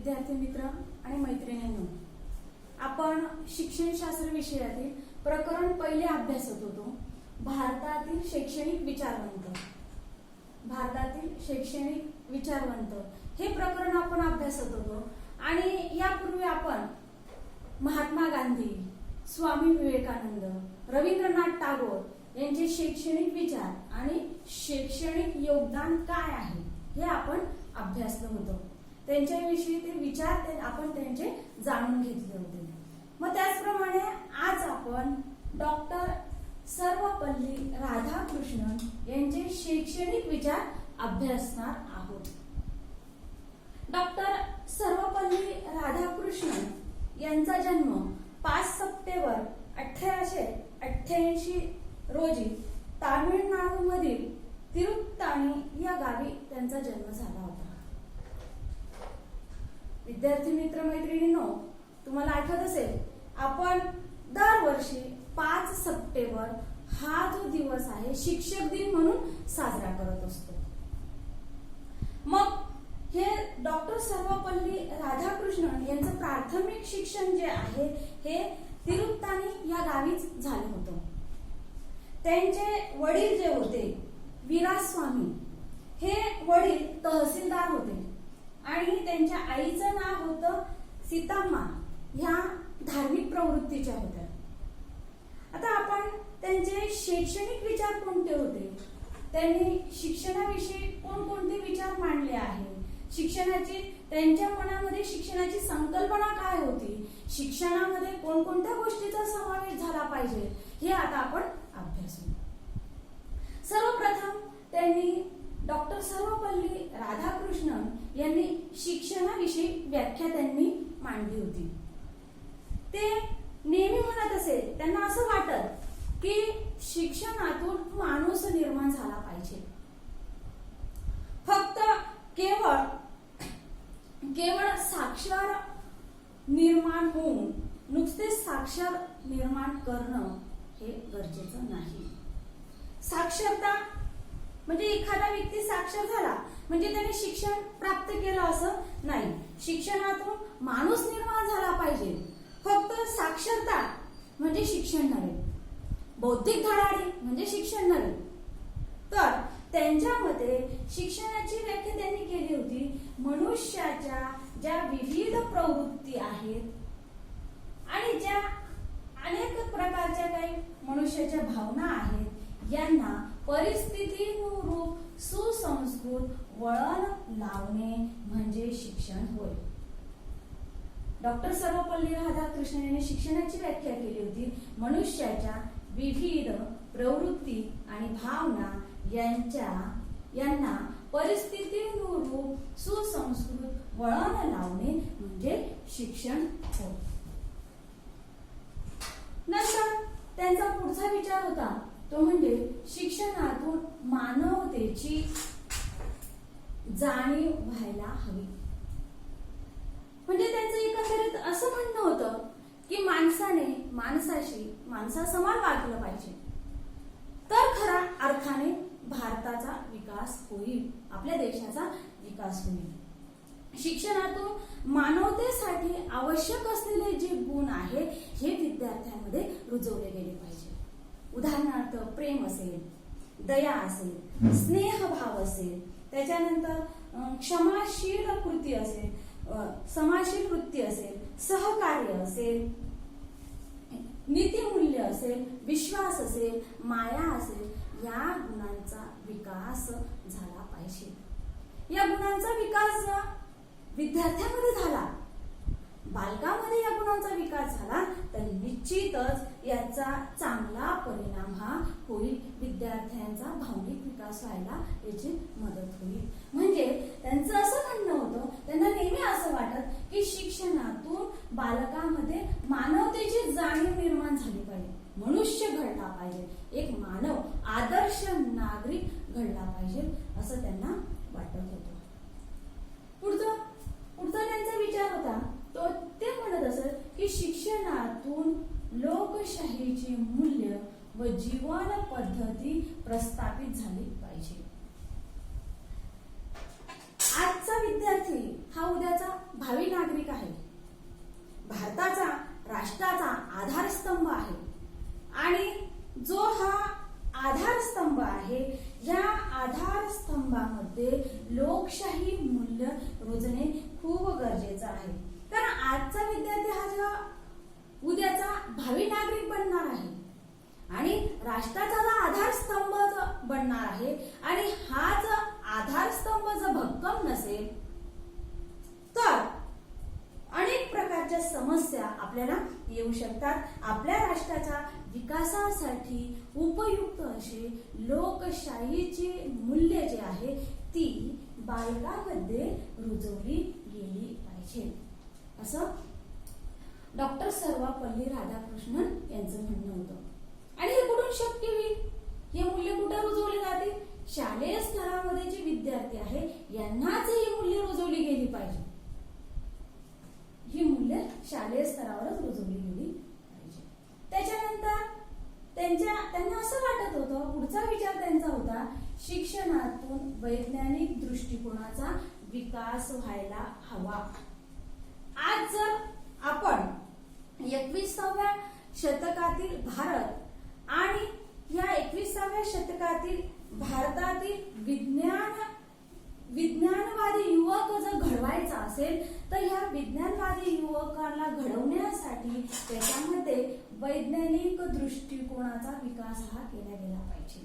विद्यार्थी मित्र आणि मैत्रिणींनो, आपण शिक्षणशास्त्र विषयातील प्रकरण पहिले अभ्यासत होतो. भारतातील शैक्षणिक विचारवंत हे प्रकरण आपण अभ्यासत होतो. आणि यापूर्वी आपण महात्मा गांधी, स्वामी विवेकानंद, रवींद्रनाथ टागोर यांचे शैक्षणिक विचार आणि शैक्षणिक योगदान काय आहे हे आपण अभ्यासलं होतं. त्यांच्याविषयीचे विचार आपण त्यांचे जाणून घेतले होते. मग त्याचप्रमाणे आज आपण डॉक्टर सर्वपल्ली राधाकृष्णन यांचे शैक्षणिक विचार अभ्यासणार आहोत. डॉक्टर सर्वपल्ली राधाकृष्णन यांचा जन्म 5 सप्टेंबर 1888 रोजी तामिळनाडूमधील तिरुत्तानी या गावी त्यांचा जन्म झाला होता. विद्यार्थी मित्र मैत्रिणींनो, तुम्हाला आठवत असेल आपण दरवर्षी 5 सप्टेंबर हा जो दिवस आहे शिक्षक दिन म्हणून साजरा करत असतो. मग हे डॉक्टर सर्वपल्ली राधाकृष्णन यांचं प्राथमिक शिक्षण जे आहे हे तिरुत्तानी या गावीच झालं होतं. त्यांचे वडील जे होते वीरास्वामी, हे वडील तहसीलदार होते आणि त्यांच्या आईचं नाव होतं सीताम्मा. ह्या धार्मिक प्रवृत्तीच्या होत्या. आता आपण त्यांचे शैक्षणिक विचार कोणते होते, त्यांनी शिक्षणाविषयी कोणकोणते विचार मांडले आहे, शिक्षणाची त्यांच्या मनामध्ये शिक्षणाची संकल्पना काय होती, शिक्षणामध्ये कोणकोणत्या गोष्टीचा समावेश झाला पाहिजे हे आता आपण अभ्यासू. सर्वप्रथम त्यांनी डॉक्टर सर्वपल्ली राधाकृष्णन यांनी शिक्षणाविषयी व्याख्या त्यांनी मांडली होती. ते नेहमी म्हणत असे, त्यांना असं वाटत की शिक्षणातून माणूस निर्माण झाला पाहिजे. फक्त केवळ साक्षर निर्माण होऊन नुसते साक्षर निर्माण करणं हे गरजेचं नाही. साक्षरता म्हणजे एखादा व्यक्ती साक्षर झाला म्हणजे त्याने शिक्षण प्राप्त केलं असं नाही. शिक्षणातून माणूस निर्माण झाला पाहिजे. फक्त साक्षरता म्हणजे शिक्षण नव्हे, बौद्धिक धडाडी म्हणजे शिक्षण नव्हे. तर त्यांच्या मते शिक्षणाची व्याख्या त्यांनी केली होती, मनुष्याच्या ज्या विविध प्रवृत्ती आहेत आणि ज्या अनेक प्रकारच्या काही मनुष्याच्या भावना आहेत यांना परिस्थितीनुरूप सुसंस्कृत वळण लावणे म्हणजे शिक्षण होय. डॉक्टर सर्वपल्ली राधाकृष्णन यांनी शिक्षणाची व्याख्या केली होती, मनुष्याच्या विविध प्रवृत्ती आणि भावना यांना परिस्थितीनुरूप सुसंस्कृत वळण लावणे म्हणजे शिक्षण होय. नंतर त्यांचा पुढचा विचार होता तो म्हणजे शिक्षणातून मानवतेची जाणीव व्हायला हवी. म्हणजे त्यांचं एकंदरीत असं म्हणणं होतं की माणसाने माणसासमान वागलं पाहिजे, तर खऱ्या अर्थाने भारताचा विकास होईल, आपल्या देशाचा विकास होईल. शिक्षणातून मानवतेसाठी आवश्यक असलेले जे गुण आहेत हे विद्यार्थ्यांमध्ये रुजवले गेले पाहिजे. उदाहरणार्थ प्रेम असेल, दया असेल, स्नेहभाव असेल, त्याच्यानंतर क्षमाशील कृती असेल, समाशील वृत्ती असेल, सहकार्य असेल, नीतिमूल्य असेल, विश्वास असेल, माया असेल, या गुणांचा विकास झाला पाहिजे. या गुणांचा विकास विद्यार्थ्यांमध्ये झाला, बालकामध्ये या गुणांचा विकास झाला तर निश्चितच याचा चांगला परिणाम हा होईल. विद्यार्थ्यांचा भावनिक विकास व्हायला याची मदत होईल. म्हणजे त्यांचं असं म्हणणं होतं, त्यांना नेहमी असं वाटत की शिक्षणातून बालकामध्ये मानवतेची जाणीव निर्माण झाली पाहिजे, मनुष्य घडला पाहिजे, एक मानव आदर्श नागरिक घडला पाहिजे असं त्यांना वाटत होतं. पुढचा त्यांचा विचार होता तो ते म्हणत असत की शिक्षणातून लोकशाहीची मूल्य व जीवन पद्धती प्रस्थापित झाली पाहिजे. आजचा विद्यार्थी हा उद्याचा भावी नागरिक नागरिक आहे. भारताचा राष्ट्राचा आधारस्तंभ आहे आणि जो हा आधारस्तंभ आहे, या आधारस्तंभामध्ये लोकशाही मूल्य रुजणे खूप गरजेचं आहे. कारण आजचा विद्यार्थी हा जेव्हा उद्याचा भावी नागरिक बनणार आहे आणि राष्ट्राचा जो आधारस्तंभ बनणार आहे आणि हाच आधारस्तंभ जर भक्कम नसेल तर अनेक प्रकारच्या समस्या आपल्याला येऊ शकतात. आपल्या राष्ट्राच्या विकासासाठी उपयुक्त असे लोकशाहीची मूल्य जे आहे ती बालकामध्ये रुजवली गेली पाहिजे, असं डॉक्टर सर्वपल्ली राधाकृष्णन यांचं म्हणणं होतं. आणि हे कुठून शक्य होईल? हे मूल्य कुठे रुजवले जातील? शालेय स्तरामध्ये जे विद्यार्थी आहे यांनाच ही मूल्य रुजवली गेली पाहिजे. ही मूल्य शालेय स्तरावरच रुजवली गेली पाहिजे. त्याच्यानंतर त्यांना असं वाटत होतं, पुढचा विचार त्यांचा होता, शिक्षणातून वैज्ञानिक दृष्टिकोनाचा विकास व्हायला हवा. आज जर आपण 21व्या शतकातील भारत आणि या 21व्या शतकातील भारतातील विज्ञानवादी युवक जर घडवायचा असेल तर ह्या विज्ञानवादी युवकांना घडवण्यासाठी त्याच्यामध्ये वैज्ञानिक दृष्टिकोनाचा विकास हा केला गेला पाहिजे.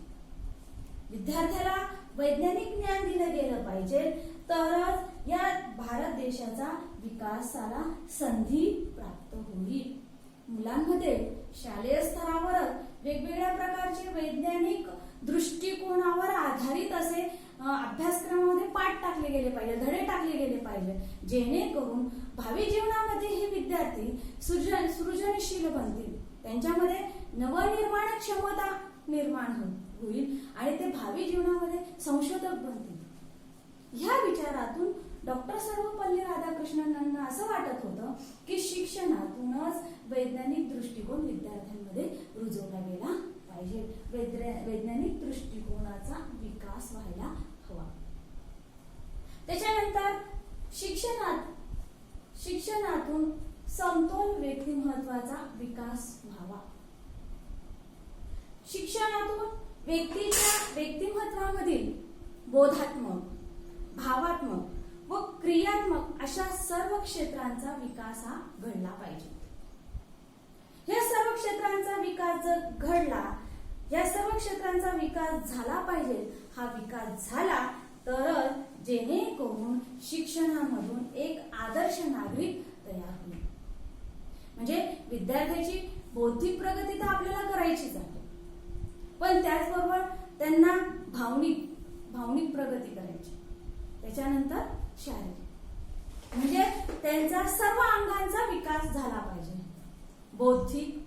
विद्यार्थ्याला वैज्ञानिक ज्ञान दिलं गेलं पाहिजे, तरच या भारत देशाचा विकासाला संधी प्राप्त होईल. मुलांमध्ये शालेय स्तरावरच वेगवेगळ्या प्रकारचे वैज्ञानिक दृष्टिकोनावर आधारित असे अभ्यासक्रमामध्ये पाठ टाकले गेले पाहिजे, धडे टाकले गेले पाहिजे, जेणेकरून भावी जीवनामध्ये हे विद्यार्थी सृजनशील बनतील, त्यांच्यामध्ये नवनिर्माण क्षमता निर्माण होईल आणि ते भावी जीवनामध्ये संशोधक बनतील. ह्या विचारातून डॉक्टर सर्वपल्ली राधाकृष्णनांना असं वाटत होतं की शिक्षणातूनच वैज्ञानिक दृष्टिकोन विद्यार्थ्यांमध्ये रुजवला गेला पाहिजे, वैज्ञानिक दृष्टिकोनाचा विकास व्हायला हवा. त्याच्यानंतर शिक्षणातून समतोल व्यक्तिमत्वाचा विकास व्हावा. शिक्षणातून व्यक्तीच्या व्यक्तिमत्वामधील बोधात्मक, भावात्मक व क्रियात्मक अशा सर्व क्षेत्रांचा विकास हा घडला पाहिजे. या सर्व क्षेत्रांचा विकास जर घडला, या सर्व क्षेत्रांचा विकास झाला पाहिजे. हा विकास झाला तर जेणेकरून शिक्षणामधून एक आदर्श नागरिक तयार होईल. म्हणजे विद्यार्थ्याची बौद्धिक प्रगती तर आपल्याला करायचीच आहे, पण त्याचबरोबर त्यांना भावनिक प्रगती करायची, त्याच्यानंतर शारीरिक, म्हणजे त्यांचा सर्व अंगांचा विकास झाला पाहिजे. बौद्धिक,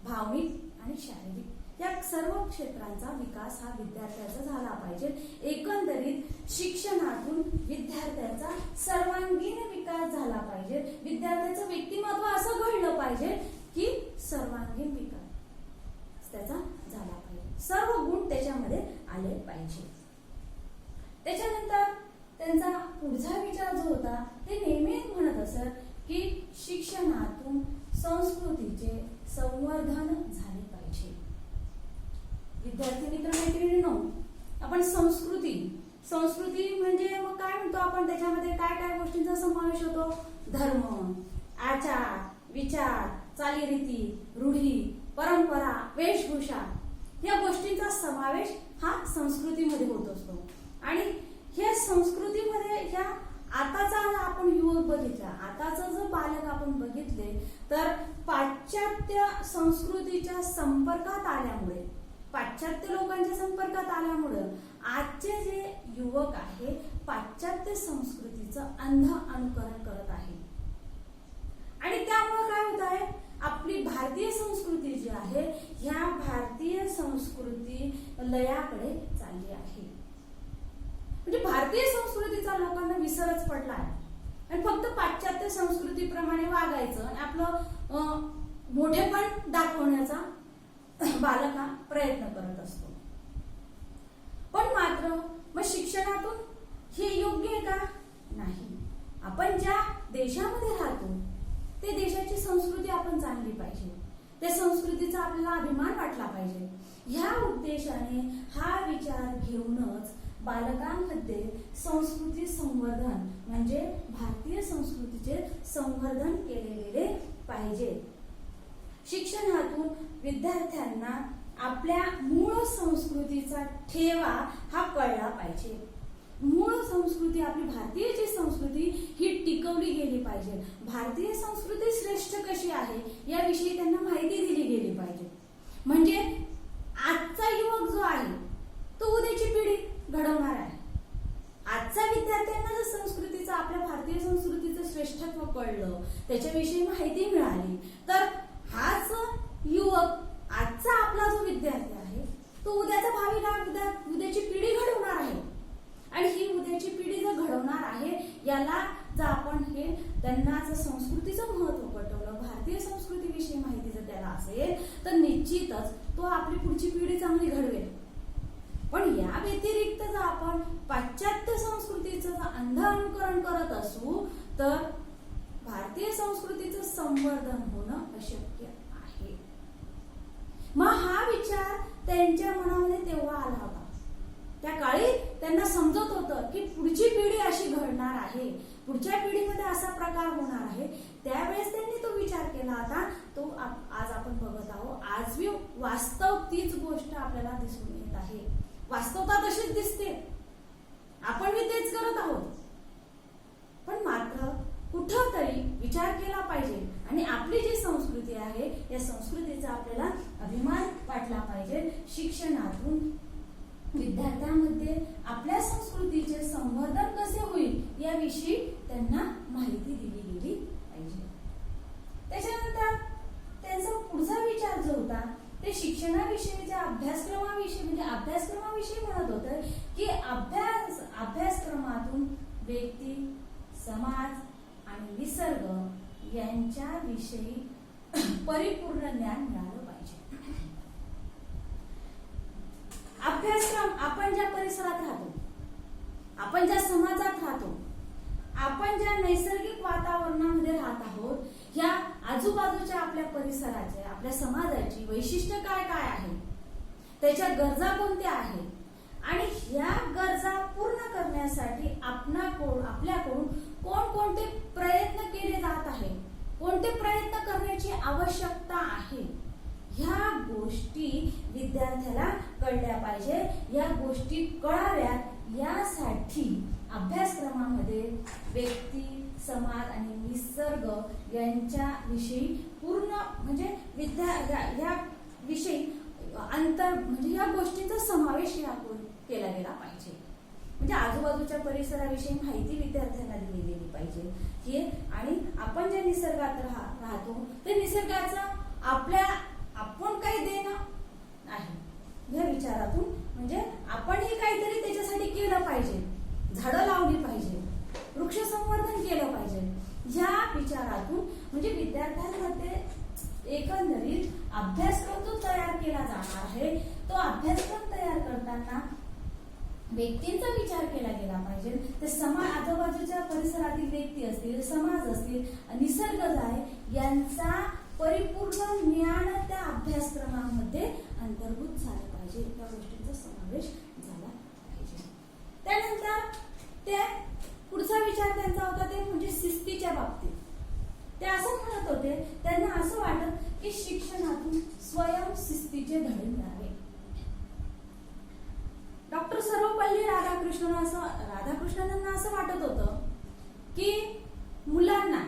भावनिक आणि शारीरिक या सर्व क्षेत्रांचा विकास हा विद्यार्थ्याचा झाला पाहिजे. एकंदरीत शिक्षणातून विद्यार्थ्याचा सर्वांगीण विकास झाला पाहिजे. विद्यार्थ्याचं व्यक्तिमत्व असं घडलं पाहिजे की सर्वांगीण विकास त्याचा झाला पाहिजे, सर्व गुण त्याच्यामध्ये आले पाहिजे. त्याच्यानंतर त्यांचा पुढचा विचार जो होता ते नेहमी म्हणत असत की शिक्षणातून संस्कृतीचे संवर्धन झाले पाहिजे. विद्यार्थी मित्र-मैत्रिणींनो, आपण संस्कृती म्हणजे मग काय म्हणतो आपण, त्याच्यामध्ये काय काय गोष्टींचा समावेश होतो? धर्म, आचार, विचार, चालीरीती, रूढी, परंपरा, वेशभूषा या गोष्टींचा समावेश हा संस्कृतीमध्ये होत असतो. आणि ह्या संस्कृतीमध्ये ह्या आताचा आपण युवक बघितला, आताचा जर बालक आपण बघितले तर पाश्चात्य संस्कृतीच्या संपर्कात आल्यामुळे, पाश्चात्य लोकांच्या संपर्कात आल्यामुळे आजचे जे युवक आहे पाश्चात्य संस्कृतीचं अंध अनुकरण करत आहे. आणि त्यामुळे काय होत आहे, आपली भारतीय संस्कृती जी आहे ह्या भारतीय संस्कृती लयाकडे चालली आहे. म्हणजे भारतीय संस्कृतीचा लोकांना विसरच पडला आहे आणि फक्त पाश्चात्य संस्कृतीप्रमाणे वागायचं आणि आपलं मोठेपण दाखवण्याचा बालक हा प्रयत्न करत असतो. पण मात्र मग शिक्षणातून हे योग्य आहे का? नाही. आपण ज्या देशामध्ये राहतो ते देशाची संस्कृती आपण जाणली पाहिजे, त्या संस्कृतीचा आपल्याला अभिमान वाटला पाहिजे. ह्या उद्देशाने हा विचार घेऊनच बालकांमध्ये संस्कृती संवर्धन म्हणजे भारतीय संस्कृतीचे संवर्धन केले गेले पाहिजे. शिक्षणातून विद्यार्थ्यांना आपल्या मूळ संस्कृतीचा ठेवा हा कळला पाहिजे. मूळ संस्कृती आपली भारतीय जी संस्कृती ही टिकवली गेली पाहिजे. भारतीय संस्कृती श्रेष्ठ कशी आहे याविषयी त्यांना माहिती दिली गेली पाहिजे. म्हणजे आजचा युवक जो आहे तो उद्याची पिढी घडवणार आहे. आजच्या विद्यार्थ्यांना जर संस्कृतीचं आपल्या भारतीय संस्कृतीचं श्रेष्ठत्व कळलं, त्याच्याविषयी माहिती मिळाली, तर हाच युवक आजचा आपला जो विद्यार्थी आहे तो उद्याचा भावी काळ उद्याची पिढी घडवणार आहे. आणि ही उद्याची पिढी जर घडवणार आहे याला जर आपण हे त्यांना जर संस्कृतीचं महत्व पटवलं, भारतीय संस्कृतीविषयी माहिती जर त्याला असेल तर निश्चितच तो आपली पुढची पिढी चांगली घडवेल. पण या व्यतिरिक्त जर आपण पाश्चात्य संस्कृतीचं जर अंध अनुकरण करत असू तर भारतीय संस्कृतीचं संवर्धन होणं अशक्य आहे. मग हा विचार त्यांच्या मनामध्ये तेव्हा आला होता. त्या काळी त्यांना समजत होतं की पुढची पिढी अशी घडणार आहे, पुढच्या पिढीमध्ये असा प्रकार होणार आहे. त्यावेळेस त्यांनी तो विचार केला होता. तो आज आपण बघत आहोत. आज भी वास्तव तीच गोष्ट आपल्याला दिसून येत आहे. वास्तवता तशीच दिसते, आपण मी तेच करत आहोत. पण मात्र कुठंतरी विचार केला पाहिजे आणि आपली जी संस्कृती आहे या संस्कृतीचा आपल्याला अभिमान वाटला पाहिजे. शिक्षणातून विद्यार्थ्यांमध्ये आपल्या संस्कृतीचे संवर्धन कसे होईल याविषयी त्यांना माहिती दिली गेली पाहिजे. त्याच्यानंतर त्यांचा पुढचा विचार जो होता ते शिक्षणाविषयीच्या अभ्यासक्रमाविषयी म्हणजे अभ्यासक्रमाविषयी म्हणत होतं की अभ्यासक्रमातून व्यक्ती, समाज आणि निसर्ग यांच्याविषयी परिपूर्ण ज्ञान मिळालं पाहिजे. अभ्यासक्रम आपण ज्या परिसरात राहतो, आपण ज्या समाजात राहतो, आपण ज्या नैसर्गिक वातावरणामध्ये राहत आहोत, ह्या आजूबाजूच्या आपल्या परिसराचे, आपल्या समाजाची वैशिष्ट्य काय काय आहे, त्याच्या गरजा कोणत्या आहेत आणि ह्या गरजा पूर्ण करण्यासाठी आपल्याकडून कोणकोणते प्रयत्न केले जात आहेत, कोणते प्रयत्न करण्याची आवश्यकता आहे, ह्या गोष्टी विद्यार्थ्याला कळल्या पाहिजे. या गोष्टी कळाव्यात यासाठी अभ्यासक्रमामध्ये व्यक्ती, समाज आणि निसर्ग यांच्याविषयी पूर्ण म्हणजे या विषयी म्हणजे या गोष्टींचा समावेश केला गेला पाहिजे. म्हणजे आजूबाजूच्या परिसराविषयी माहिती विद्यार्थ्यांना दिली गेली पाहिजे हे. आणि आपण ज्या निसर्गात राहतो ते निसर्गाचं आपण काही देणं आहे या विचारातून म्हणजे आपणही काहीतरी त्याच्यासाठी केलं पाहिजे, झाडं लावली पाहिजे, वृक्ष संवर्धन केलं पाहिजे. या विचारातून म्हणजे विद्यार्थ्यांमध्ये एकंदरीत अभ्यासक्रम जो तयार केला जाणार आहे तो अभ्यासक्रम तयार करताना व्यक्तींचा विचार केला गेला पाहिजे. ते समाज, आजूबाजूच्या परिसरातील व्यक्ती असतील, समाज असतील, निसर्ग आहे यांचा परिपूर्ण ज्ञान त्या अभ्यासक्रमामध्ये अंतर्भूत झालं पाहिजे. त्या गोष्टींचा समावेश झाला पाहिजे. त्यानंतर ते पुढचा विचार त्यांचा होता ते म्हणजे शिस्तीच्या बाबतीत. ते असं म्हणत होते, त्यांना असं वाटत की शिक्षणातून स्वयंशिस्तीचे धडे मिळावे. डॉक्टर सर्वपल्ली राधाकृष्णनांना असं वाटत होतं की मुलांना,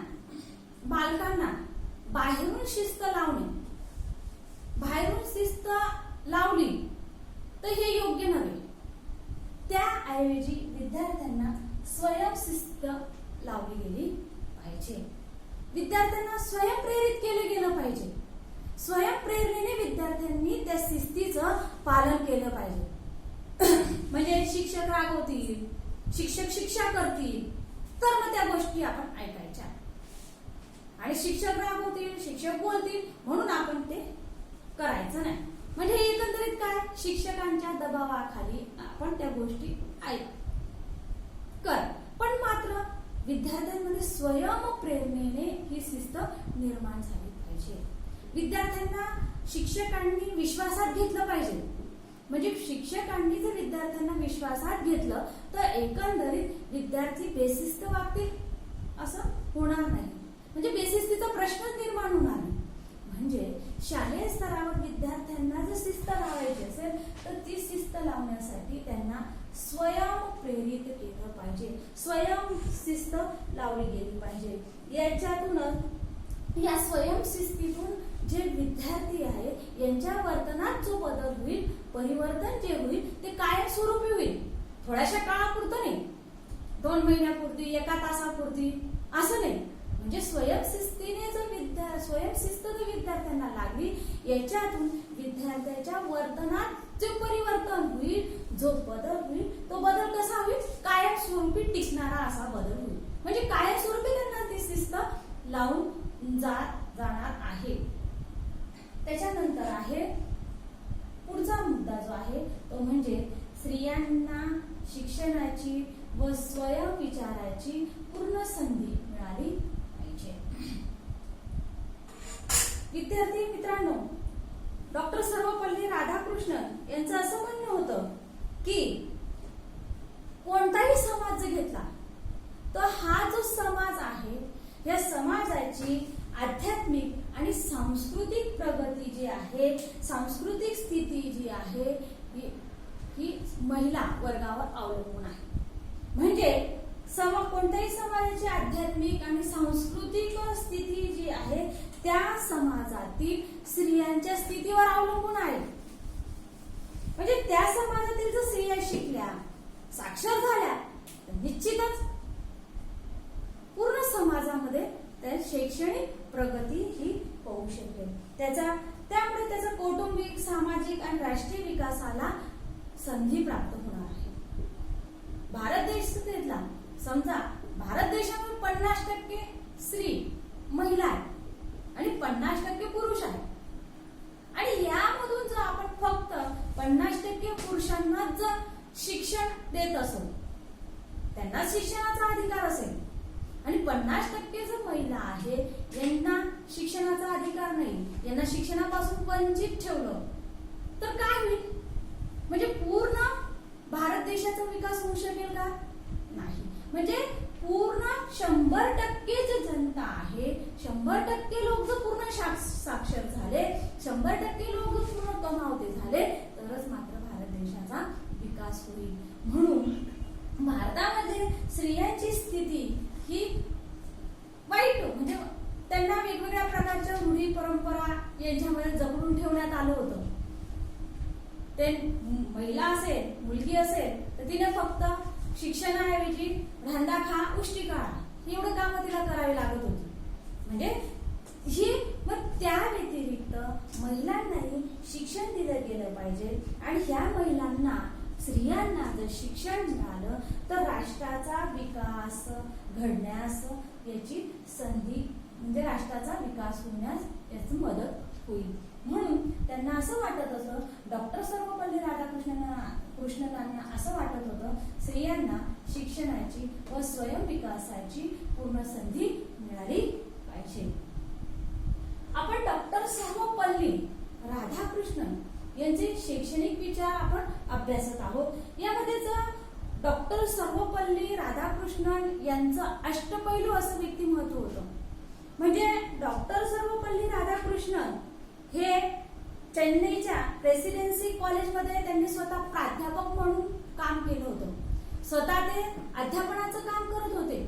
बालकांना बाहेरून शिस्त लावली तर हे योग्य नव्हे. त्याऐवजी विद्यार्थ्यांना स्वयंशिस्त लावली गेली पाहिजे. विद्यार्थ्यांना स्वयंप्रेरित केलं गेलं पाहिजे. स्वयंप्रेरणेने विद्यार्थ्यांनी त्या शिस्तीचं पालन केलं पाहिजे. म्हणजे शिक्षक रागवतील, शिक्षक शिक्षा करतील तर मग त्या गोष्टी आपण ऐकायच्या. आणि शिक्षक रागवतील, शिक्षक बोलतील म्हणून आपण ते करायचं नाही. म्हणजे एकंदरीत काय, शिक्षकांच्या दबावाखाली आपण त्या गोष्टी कर. पण मात्र विद्यार्थ्यांमध्ये स्वयंप्रेरणेने ही शिस्त निर्माण झाली पाहिजे. विद्यार्थ्यांना शिक्षकांनी विश्वासात घेतलं पाहिजे. म्हणजे शिक्षकांनी जर विद्यार्थ्यांना विश्वासात घेतलं तर एकंदरीत विद्यार्थी बेशिस्त वागतील असं होणार नाही. म्हणजे बेशिस्तीचा प्रश्नच निर्माण होणार नाही. म्हणजे शालेय स्तरावर विद्यार्थ्यांना जर शिस्त लावायची असेल तर ती शिस्त लावण्यासाठी त्यांना स्वयंप्रेरित केलं पाहिजे, स्वयं शिस्त लावली गेली पाहिजे. याच्यातूनच या स्वयंशिस्तीतून जे विद्यार्थी आहे यांच्या वर्तनात जो बदल होईल, परिवर्तन जे होईल ते कायमस्वरूपी होईल. थोड्याशा काळापुरतं नाही, 2 महिन्यापुरती, 1 तासापुरती असं नाही. म्हणजे स्वयंशिस्तीने जर स्वयंशिस्त जर विद्यार्थ्यांना लागली, याच्यातून विद्यार्थ्याच्या वर्तनात जे परिवर्तन होईल, जो बदल होईल, तो बदल कसा होईल, कायमस्वरूपी टिकणारा असा बदल होईल. म्हणजे कायमस्वरूपी त्यांना ती शिस्त लावून जाणार आहे. त्याच्यानंतर आहे पुढचा मुद्दा जो आहे तो म्हणजे स्त्रियांना शिक्षणाची व स्वयंविचाराची पूर्ण संधी मिळाली पाहिजे. विद्यार्थी मित्रांनो, डॉक्टर सर्वपल्ली राधाकृष्णन यांचं असं म्हणणं होतं की कोणताही समाज जर घेतला तर हा जो समाज आहे या समाजाची आध्यात्मिक आणि सांस्कृतिक प्रगती जी आहे, सांस्कृतिक स्थिती जी आहे ही महिला वर्गावर अवलंबून आहे. म्हणजे कोणत्याही समाजाची आध्यात्मिक आणि सांस्कृतिक स्थिती जी आहे त्या समाजातील स्त्रियांच्या स्थितीवर अवलंबून आहे. म्हणजे त्या समाजातील जर स्त्रिया शिकल्या, साक्षर झाल्या तर निश्चितच पूर्ण समाजामध्ये त्या शैक्षणिक प्रगती ही होऊ शकेल. त्यामुळे त्याचा कौटुंबिक, सामाजिक आणि राष्ट्रीय विकासाला संधी प्राप्त होणार आहे. भारत देश घेतला, समजा भारत देशामध्ये 50% स्त्री महिला आहे आणि 50% पुरुष आहे. आणि यामधून जर आपण फक्त 50% पुरुषांना जर शिक्षण देत असो, त्यांना शिक्षणाचा अधिकार असेल, आणि 50% जर महिला आहे यांना शिक्षणाचा अधिकार नाही, यांना शिक्षणापासून वंचित ठेवलं तर काय होईल? म्हणजे पूर्ण भारत देशाचा विकास होऊ शकेल का? नाही. म्हणजे पूर्ण 100% जे जनता आहे, 100% लोक जर पूर्ण साक्षर झाले, 100% लोक जर पूर्ण कमावते झाले तरच मात्र भारत देशाचा विकास होईल. म्हणून भारतामध्ये स्त्रियांची स्थिती ही वाईट, म्हणजे त्यांना वेगवेगळ्या प्रकारच्या रूढी परंपरा यांच्यामध्ये जपडून ठेवण्यात आलं होतं. ते महिला असेल, मुलगी असेल तर तिने फक्त शिक्षणाऐवजी धंदा खा, उष्टी काढा एवढं काम तिला करावी लागत होती. म्हणजे ही मग त्या व्यतिरिक्त महिलांनाही शिक्षण दिलं गेलं पाहिजे. आणि ह्या महिलांना, स्त्रियांना जर शिक्षण मिळालं तर राष्ट्राचा विकास घडण्यास याची संधी, म्हणजे राष्ट्राचा विकास होण्यास याची मदत होईल. म्हणून त्यांना असं वाटत होतं, डॉक्टर सर्वपल्ली राधाकृष्णनांना असं वाटत होतं, स्त्रियांना शिक्षणाची व स्वयंविकासाची पूर्ण संधी मिळाली पाहिजे. आपण डॉक्टर सर्वपल्ली राधाकृष्णन यांचे शैक्षणिक विचार आपण अभ्यासत आहोत. यामध्ये डॉक्टर सर्वपल्ली राधाकृष्णन यांचं अष्टपैलू असं व्यक्तिमत्व होतं. म्हणजे डॉक्टर सर्वपल्ली राधाकृष्णन हे चेन्नईच्या प्रेसिडेन्सी कॉलेजमध्ये त्यांनी स्वतः प्राध्यापक म्हणून काम केलं होतं. स्वतः ते अध्यापनाचं काम करत होते,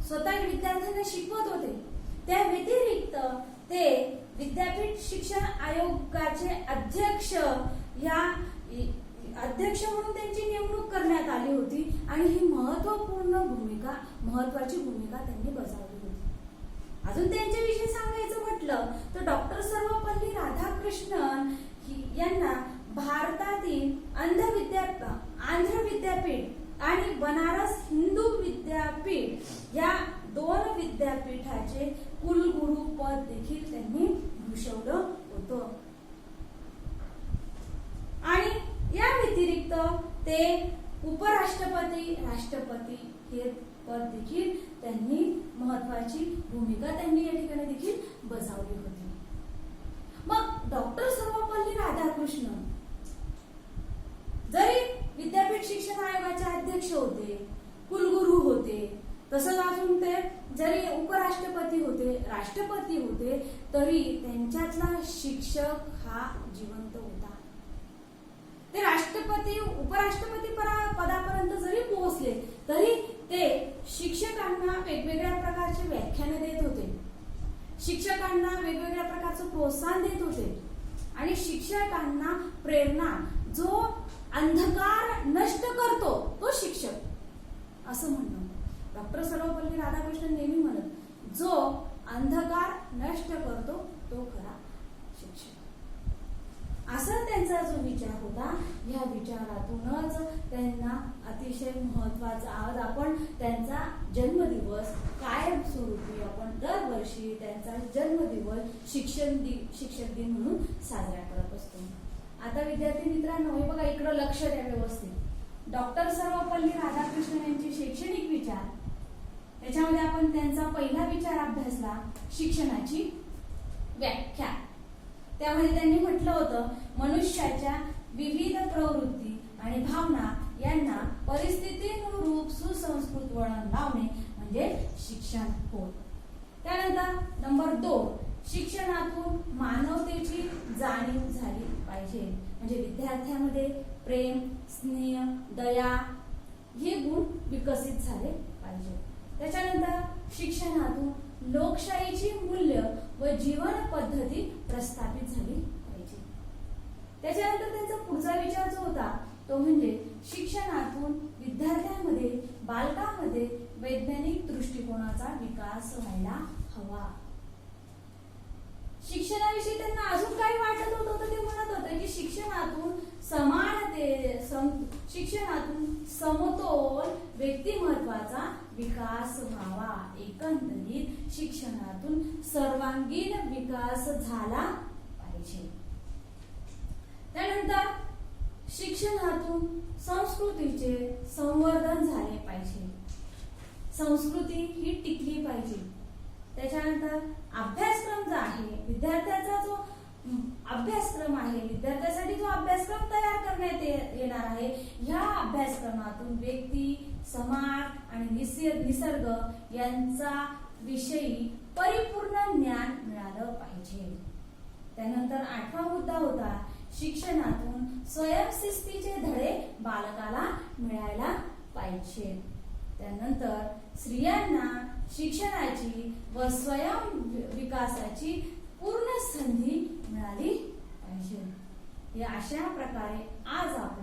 स्वतः विद्यार्थ्यांना शिकवत होते. त्या व्यतिरिक्त ते विद्यापीठ शिक्षण आयोगाचे अध्यक्ष म्हणून त्यांची नेमणूक करण्यात आली होती आणि ही महत्वाची भूमिका त्यांनी बजावली होती. अजून त्यांच्याविषयी सांगायचं म्हटलं तर डॉक्टर सर्वपल्ली राधाकृष्णन यांना भारतातील आंध्र विद्यापीठ आणि बनारस हिंदू विद्यापीठ या 2 विद्यापीठाचे कुलगुरू पद देखील त्यांनी भूषवलं होतं. आणि या व्यतिरिक्त ते उपराष्ट्रपती, राष्ट्रपती हे पद देखील त्यांनी महत्वाची भूमिका त्यांनी या ठिकाणी देखील बजावली होती. मग डॉक्टर सर्वपल्ली राधाकृष्णन जरी विद्यापीठ शिक्षण आयोगाचे अध्यक्ष होते, कुलगुरू होते, तसंच अजून ते जरी उपराष्ट्रपती होते, राष्ट्रपती होते, तरी त्यांच्यातला शिक्षक हा जिवंत होता. ते राष्ट्रपती उपराष्ट्रपती पदापर्यंत जरी पोहोचले तरी ते शिक्षकांना वेगवेगळ्या प्रकारचे व्याख्याने देत होते, शिक्षकांना वेगवेगळ्या प्रकारचं प्रोत्साहन देत होते आणि शिक्षकांना प्रेरणा, जो अंधकार नष्ट करतो तो शिक्षक असं म्हणणं. डॉक्टर सर्वपल्ली राधाकृष्णन नेहमी म्हणत, जो अंधकार नष्ट करतो तो खरा शिक्षक. असा त्यांचा जो विचार होता, या विचारातूनच त्यांना अतिशय महत्वाचा, आज आपण त्यांचा जन्मदिवस कायमस्वरूपी आपण दरवर्षी त्यांचा जन्मदिवस शिक्षक दिन म्हणून साजरा करत असतो. आता विद्यार्थी मित्रांनो, हे बघा, इकडं लक्ष द्या व्यवस्थित. डॉक्टर सर्वपल्ली राधाकृष्णन यांचे शैक्षणिक विचार, त्याच्यामध्ये आपण त्यांचा पहिला विचार अभ्यासला, शिक्षणाची व्याख्या. त्यामध्ये त्यांनी म्हटलं होतं, मनुष्याच्या विविध प्रवृत्ती आणि भावना यांना परिस्थितीनुरूप सुसंस्कृत वळण लावणे म्हणजे शिक्षण होय. त्यानंतर नंबर 2, शिक्षणातून मानवतेची जाणीव झाली पाहिजे, म्हणजे विद्यार्थ्यांमध्ये प्रेम, स्नेह, दया हे गुण विकसित झाले पाहिजे. त्याच्यानंतर शिक्षणातून लोकशाहीची मूल्य व जीवन पद्धती प्रस्थापित झाली पाहिजे. त्याच्यानंतर त्यांचा पुढचा विचार जो होता तो म्हणजे शिक्षणातून विद्यार्थ्यांमध्ये, बालकांमध्ये वैज्ञानिक दृष्टिकोनाचा विकास व्हायला हवा. शिक्षणाविषयी त्यांना अजून काही वाटत होतं तर ते म्हणत होते की शिक्षणातून शिक्षणातून समतोल व्यक्तिमत्वाचा विकास व्हावा. एकंदरीत शिक्षणातून सर्वांगीण विकास झाला पाहिजे. त्यानंतर शिक्षणातून संस्कृतीचे संवर्धन झाले पाहिजे, संस्कृती ही टिकली पाहिजे. त्याच्यानंतर अभ्यासक्रम जो आहे, विद्यार्थ्याचा जो अभ्यासक्रम आहे, विद्यार्थ्यासाठी जो अभ्यासक्रम तयार करण्यात येणार आहे, ह्या अभ्यासक्रमातून व्यक्ती, समाज आणि निसर्ग यांचा विषयी परिपूर्ण ज्ञान मिळालं पाहिजे. त्यानंतर 8वा मुद्दा होता, शिक्षणातून स्वयंशिस्तीचे धडे बालकाला मिळायला पाहिजे. त्यानंतर स्त्रियांना शिक्षणाची व स्वयं विकासाची पूर्ण संधी मिळाली पाहिजे. या अशा प्रकारे आज आपण